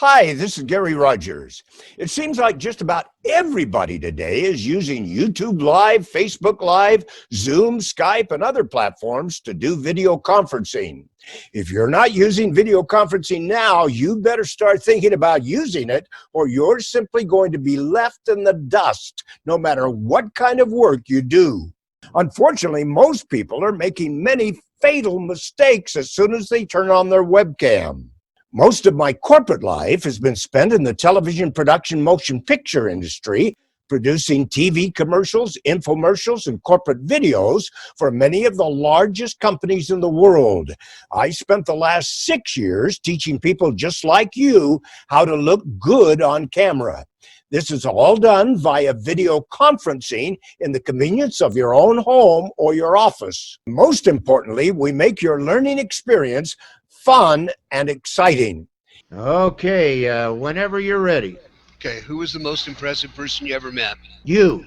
Hi, this is Gary Rogers. It seems like just about everybody today is using YouTube Live, Facebook Live, Zoom, Skype, and other platforms to do video conferencing. If you're not using video conferencing now, you better start thinking about using it, or you're simply going to be left in the dust, no matter what kind of work you do. Unfortunately, most people are making many fatal mistakes as soon as they turn on their webcam. Most of my corporate life has been spent in the television production motion picture industry, producing TV commercials, infomercials, and corporate videos for many of the largest companies in the world. I spent the last 6 years teaching people just like you how to look good on camera. This is all done via video conferencing in the convenience of your own home or your office. Most importantly, we make your learning experience fun and exciting. Okay, whenever you're ready. Okay, who was the most impressive person you ever met? You.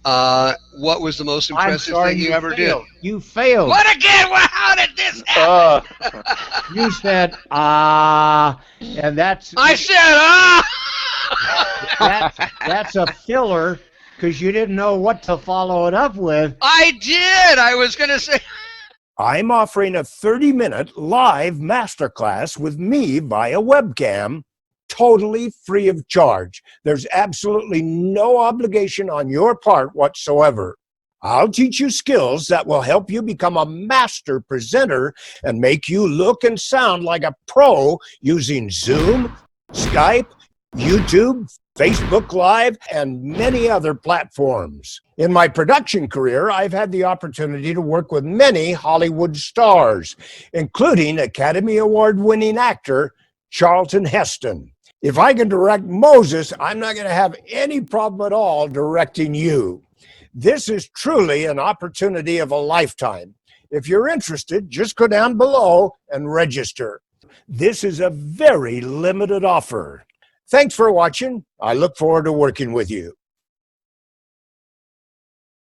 What was the most impressive thing you ever did? You failed. What again? Well, how did this happen? You said, and that's... I said, That's a filler, because you didn't know what to follow it up with. I did. I was going to say... I'm offering a 30-minute live masterclass with me via webcam, totally free of charge. There's absolutely no obligation on your part whatsoever. I'll teach you skills that will help you become a master presenter and make you look and sound like a pro using Zoom, Skype, YouTube, Facebook Live, and many other platforms. In my production career, I've had the opportunity to work with many Hollywood stars, including Academy Award-winning actor Charlton Heston. If I can direct Moses, I'm not going to have any problem at all directing you. This is truly an opportunity of a lifetime. If you're interested, just go down below and register. This is a very limited offer. Thanks for watching. I look forward to working with you.